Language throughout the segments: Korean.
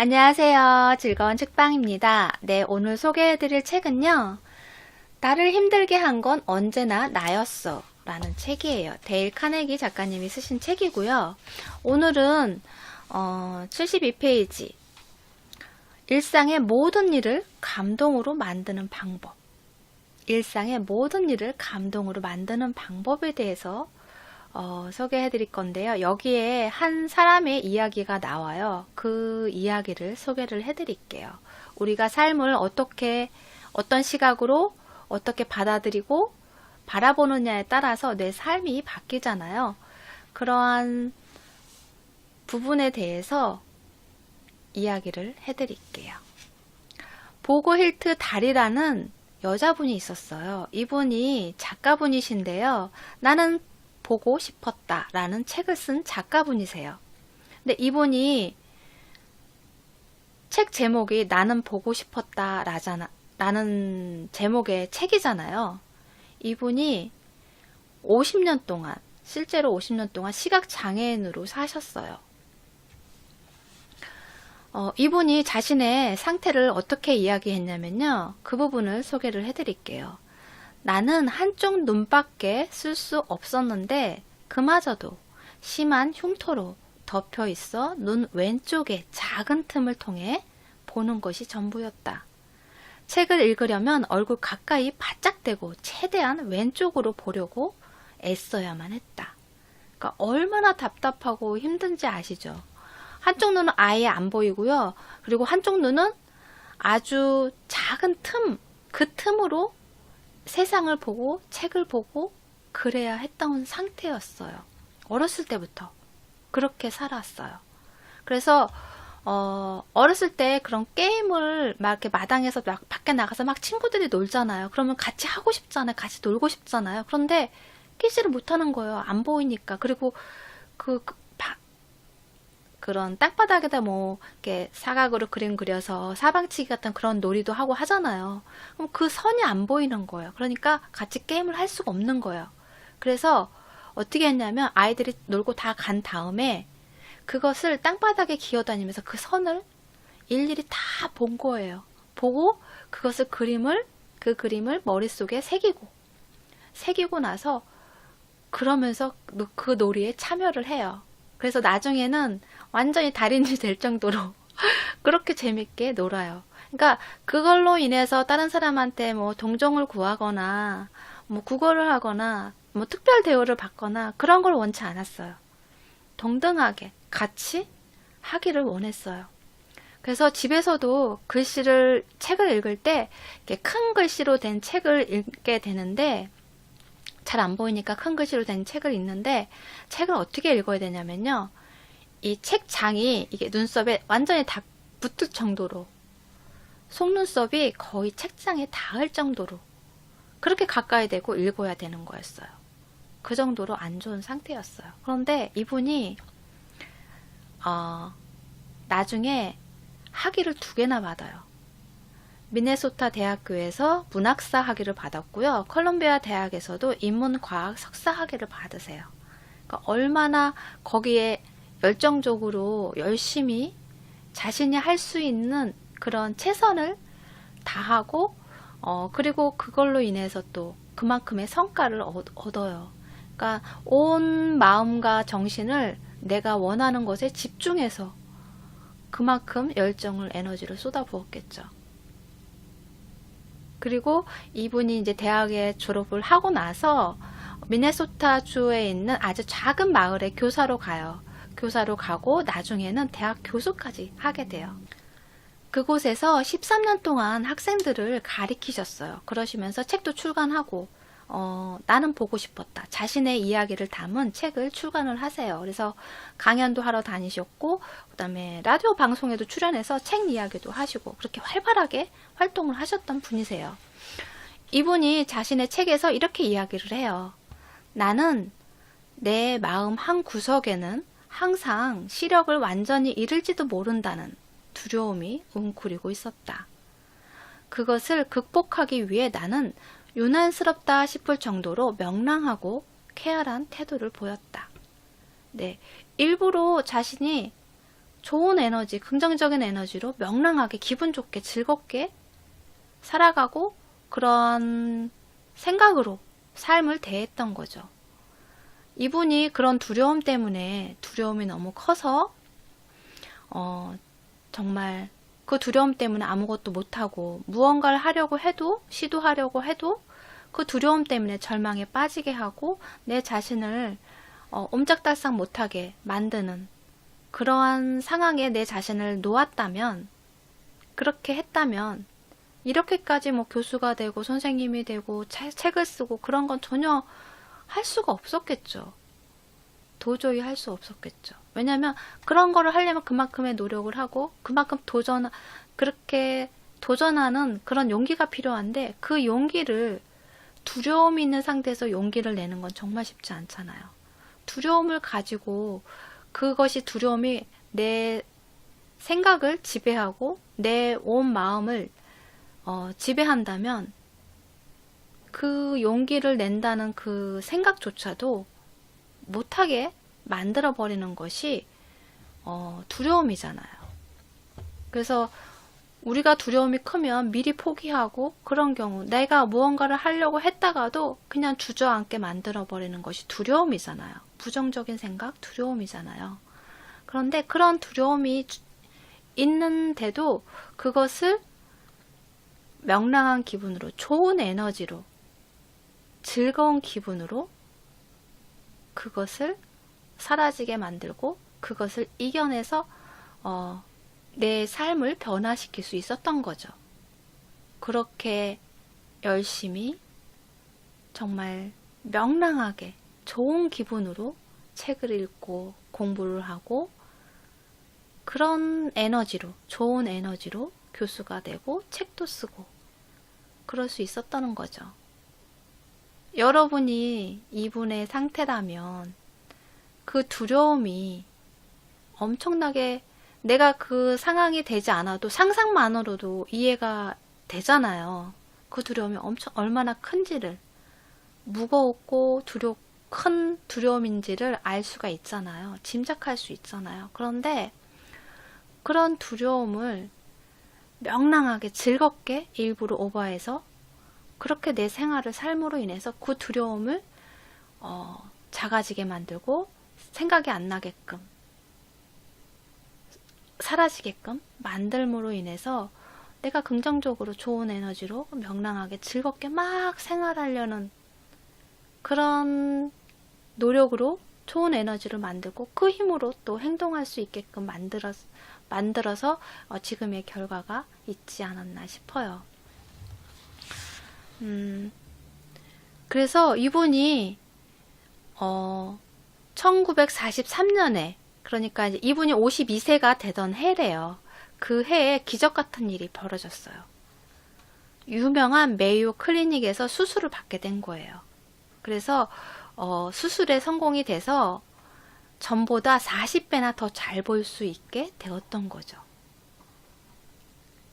안녕하세요. 즐거운 책방입니다. 네, 오늘 소개해드릴 책은요. 나를 힘들게 한 건 언제나 나였어 라는 책이에요. 데일 카네기 작가님이 쓰신 책이고요. 오늘은 72페이지 일상의 모든 일을 감동으로 만드는 방법, 일상의 모든 일을 감동으로 만드는 방법에 대해서 소개해 드릴 건데요. 여기에 한 사람의 이야기가 나와요. 그 이야기를 소개를 해 드릴게요. 우리가 삶을 어떤 시각으로 어떻게 받아들이고 바라보느냐에 따라서 내 삶이 바뀌잖아요. 그러한 부분에 대해서 이야기를 해 드릴게요. 보고 힐트 달이라는 여자분이 있었어요. 이분이 작가분이신데요. 나는 보고 싶었다 라는 책을 쓴 작가분이세요. 근데 이분이 책 제목이 나는 보고 싶었다 라는 제목의 책이잖아요. 이분이 50년 동안, 실제로 50년 동안 시각장애인으로 사셨어요. 이분이 자신의 상태를 어떻게 이야기했냐면요. 그 부분을 소개를 해드릴게요. 나는 한쪽 눈밖에 쓸 수 없었는데 그마저도 심한 흉터로 덮여 있어 눈 왼쪽의 작은 틈을 통해 보는 것이 전부였다. 책을 읽으려면 얼굴 가까이 바짝 대고 최대한 왼쪽으로 보려고 애써야만 했다. 그러니까 얼마나 답답하고 힘든지 아시죠? 한쪽 눈은 아예 안 보이고요. 그리고 한쪽 눈은 아주 작은 틈, 그 틈으로 세상을 보고 책을 보고 그래야 했던 상태였어요. 어렸을 때부터 그렇게 살았어요. 그래서 어렸을 때 그런 게임을 막 이렇게 마당에서 막 밖에 나가서 막 친구들이 놀잖아요. 그러면 같이 하고 싶잖아요. 같이 놀고 싶잖아요. 그런데 끼지를 못하는 거예요. 안 보이니까. 그리고 그런 땅바닥에다 뭐 이렇게 사각으로 그림 그려서 사방치기 같은 그런 놀이도 하고 하잖아요. 그럼 그 선이 안 보이는 거예요. 그러니까 같이 게임을 할 수가 없는 거예요. 그래서 어떻게 했냐면 아이들이 놀고 다 간 다음에 그것을 땅바닥에 기어다니면서 그 선을 일일이 다 본 거예요. 보고 그것을 그 그림을 머릿속에 새기고 나서 그러면서 그 놀이에 참여를 해요. 그래서 나중에는 완전히 달인이 될 정도로 그렇게 재밌게 놀아요. 그러니까 그걸로 인해서 다른 사람한테 뭐 동정을 구하거나 뭐 구걸을 하거나 뭐 특별 대우를 받거나 그런 걸 원치 않았어요. 동등하게 같이 하기를 원했어요. 그래서 집에서도 책을 읽을 때 큰 글씨로 된 책을 읽게 되는데 잘 안 보이니까 큰 글씨로 된 책을 읽는데 책을 어떻게 읽어야 되냐면요. 이 책장이 이게 눈썹에 완전히 다 붙을 정도로 속눈썹이 거의 책장에 닿을 정도로 그렇게 가까이 대고 읽어야 되는 거였어요. 그 정도로 안 좋은 상태였어요. 그런데 이분이 나중에 학위를 2개나 받아요. 미네소타 대학교에서 문학사 학위를 받았고요. 컬럼비아 대학에서도 인문과학 석사 학위를 받으세요. 그러니까 얼마나 거기에 열정적으로 열심히 자신이 할 수 있는 그런 최선을 다하고 그리고 그걸로 인해서 또 그만큼의 성과를 얻어요. 그러니까 온 마음과 정신을 내가 원하는 것에 집중해서 그만큼 열정을 에너지를 쏟아부었겠죠. 그리고 이분이 이제 대학에 졸업을 하고 나서 미네소타 주에 있는 아주 작은 마을에 교사로 가요. 교사로 가고 나중에는 대학 교수까지 하게 돼요. 그곳에서 13년 동안 학생들을 가리키셨어요. 그러시면서 책도 출간하고 나는 보고 싶었다. 자신의 이야기를 담은 책을 출간을 하세요. 그래서 강연도 하러 다니셨고 그 다음에 라디오 방송에도 출연해서 책 이야기도 하시고 그렇게 활발하게 활동을 하셨던 분이세요. 이분이 자신의 책에서 이렇게 이야기를 해요. 나는 내 마음 한 구석에는 항상 시력을 완전히 잃을지도 모른다는 두려움이 웅크리고 있었다. 그것을 극복하기 위해 나는 유난스럽다 싶을 정도로 명랑하고 쾌활한 태도를 보였다. 네, 일부러 자신이 좋은 에너지, 긍정적인 에너지로 명랑하게 기분 좋게 즐겁게 살아가고 그런 생각으로 삶을 대했던 거죠. 이분이 그런 두려움 때문에 두려움이 너무 커서 정말 그 두려움 때문에 아무것도 못하고 무언가를 하려고 해도 시도하려고 해도 그 두려움 때문에 절망에 빠지게 하고 내 자신을 옴짝달싹 못하게 만드는 그러한 상황에 내 자신을 놓았다면, 그렇게 했다면 이렇게까지 뭐 교수가 되고 선생님이 되고 책을 쓰고 그런 건 전혀 할 수가 없었겠죠. 도저히 할 수 없었겠죠. 왜냐하면 그런 거를 하려면 그만큼의 노력을 하고 그만큼 그렇게 도전하는 그런 용기가 필요한데, 그 용기를 두려움이 있는 상태에서 용기를 내는 건 정말 쉽지 않잖아요. 두려움을 가지고 그것이 두려움이 내 생각을 지배하고 내 온 마음을 지배한다면 그 용기를 낸다는 그 생각조차도 못하게 만들어버리는 것이 두려움이잖아요. 그래서 우리가 두려움이 크면 미리 포기하고, 그런 경우 내가 무언가를 하려고 했다가도 그냥 주저앉게 만들어버리는 것이 두려움이잖아요. 부정적인 생각, 두려움이잖아요. 그런데 그런 두려움이 있는데도 그것을 명랑한 기분으로, 좋은 에너지로, 즐거운 기분으로 그것을 사라지게 만들고 그것을 이겨내서 내 삶을 변화시킬 수 있었던 거죠. 그렇게 열심히 정말 명랑하게 좋은 기분으로 책을 읽고 공부를 하고 그런 에너지로, 좋은 에너지로 교수가 되고 책도 쓰고 그럴 수 있었다는 거죠. 여러분이 이분의 상태라면 그 두려움이 엄청나게, 내가 그 상황이 되지 않아도 상상만으로도 이해가 되잖아요. 그 두려움이 얼마나 큰지를, 무거웠고 큰 두려움인지를 알 수가 있잖아요. 짐작할 수 있잖아요. 그런데 그런 두려움을 명랑하게 즐겁게 일부러 오버해서 그렇게 내 생활을 삶으로 인해서 그 두려움을 작아지게 만들고 생각이 안 나게끔, 사라지게끔 만들므로 인해서 내가 긍정적으로 좋은 에너지로 명랑하게 즐겁게 막 생활하려는 그런 노력으로 좋은 에너지를 만들고 그 힘으로 또 행동할 수 있게끔 만들어서 지금의 결과가 있지 않았나 싶어요. 그래서 이분이 1943년에, 그러니까 이제 이분이 52세가 되던 해래요. 그 해에 기적 같은 일이 벌어졌어요. 유명한 메이오 클리닉에서 수술을 받게 된 거예요. 그래서 수술에 성공이 돼서 전보다 40배나 더 잘 볼 수 있게 되었던 거죠.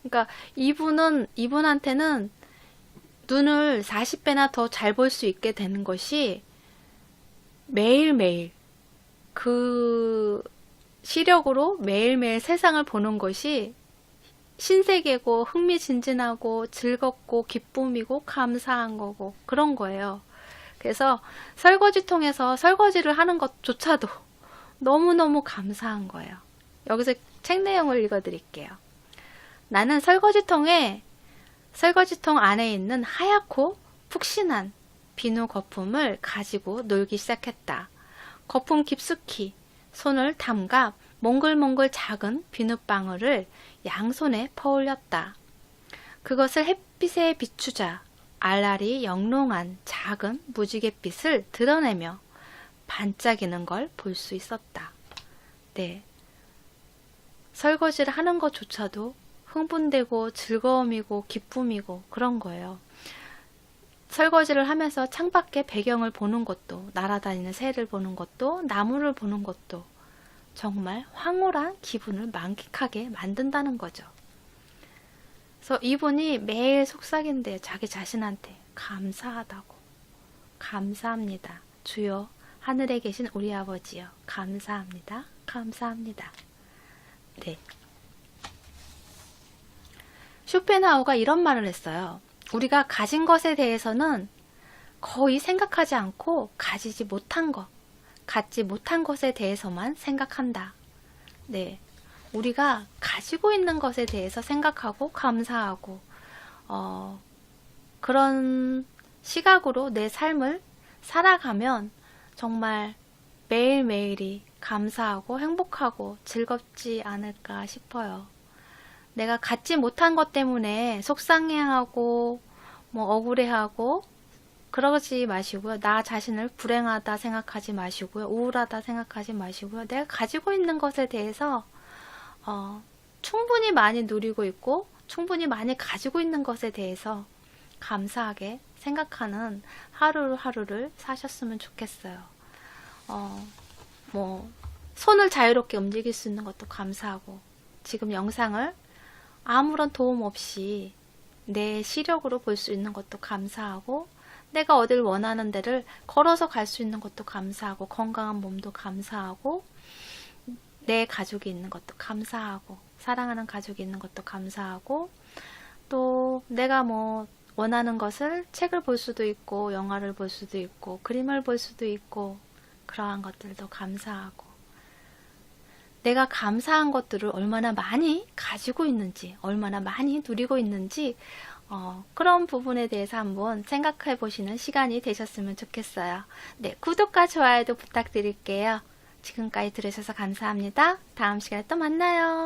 그러니까 이분한테는 눈을 40배나 더 잘 볼 수 있게 되는 것이 매일매일 그 시력으로 매일매일 세상을 보는 것이 신세계고 흥미진진하고 즐겁고 기쁨이고 감사한 거고 그런 거예요. 그래서 설거지통에서 설거지를 하는 것조차도 너무너무 감사한 거예요. 여기서 책 내용을 읽어드릴게요. 나는 설거지통 안에 있는 하얗고 푹신한 비누 거품을 가지고 놀기 시작했다. 거품 깊숙이 손을 담가 몽글몽글 작은 비눗방울을 양손에 퍼올렸다. 그것을 햇빛에 비추자 알알이 영롱한 작은 무지갯빛을 드러내며 반짝이는 걸 볼 수 있었다. 네, 설거지를 하는 것조차도 흥분되고 즐거움이고 기쁨이고 그런 거예요. 설거지를 하면서 창밖에 배경을 보는 것도, 날아다니는 새를 보는 것도, 나무를 보는 것도 정말 황홀한 기분을 만끽하게 만든다는 거죠. 그래서 이분이 매일 속삭인대요. 자기 자신한테 감사하다고. 감사합니다. 주여 하늘에 계신 우리 아버지여 감사합니다. 감사합니다. 네. 쇼펜하우가 이런 말을 했어요. 우리가 가진 것에 대해서는 거의 생각하지 않고 가지지 못한 것, 갖지 못한 것에 대해서만 생각한다. 네. 우리가 가지고 있는 것에 대해서 생각하고 감사하고, 그런 시각으로 내 삶을 살아가면 정말 매일매일이 감사하고 행복하고 즐겁지 않을까 싶어요. 내가 갖지 못한 것 때문에 속상해하고 뭐 억울해하고 그러지 마시고요. 나 자신을 불행하다 생각하지 마시고요. 우울하다 생각하지 마시고요. 내가 가지고 있는 것에 대해서 충분히 많이 누리고 있고 충분히 많이 가지고 있는 것에 대해서 감사하게 생각하는 하루하루를 사셨으면 좋겠어요. 뭐 손을 자유롭게 움직일 수 있는 것도 감사하고, 지금 영상을 아무런 도움 없이 내 시력으로 볼 수 있는 것도 감사하고, 내가 어딜 원하는 데를 걸어서 갈 수 있는 것도 감사하고, 건강한 몸도 감사하고, 내 가족이 있는 것도 감사하고, 사랑하는 가족이 있는 것도 감사하고, 또 내가 뭐 원하는 것을 책을 볼 수도 있고, 영화를 볼 수도 있고, 그림을 볼 수도 있고, 그러한 것들도 감사하고, 내가 감사한 것들을 얼마나 많이 가지고 있는지, 얼마나 많이 누리고 있는지, 그런 부분에 대해서 한번 생각해 보시는 시간이 되셨으면 좋겠어요. 네, 구독과 좋아요도 부탁드릴게요. 지금까지 들으셔서 감사합니다. 다음 시간에 또 만나요.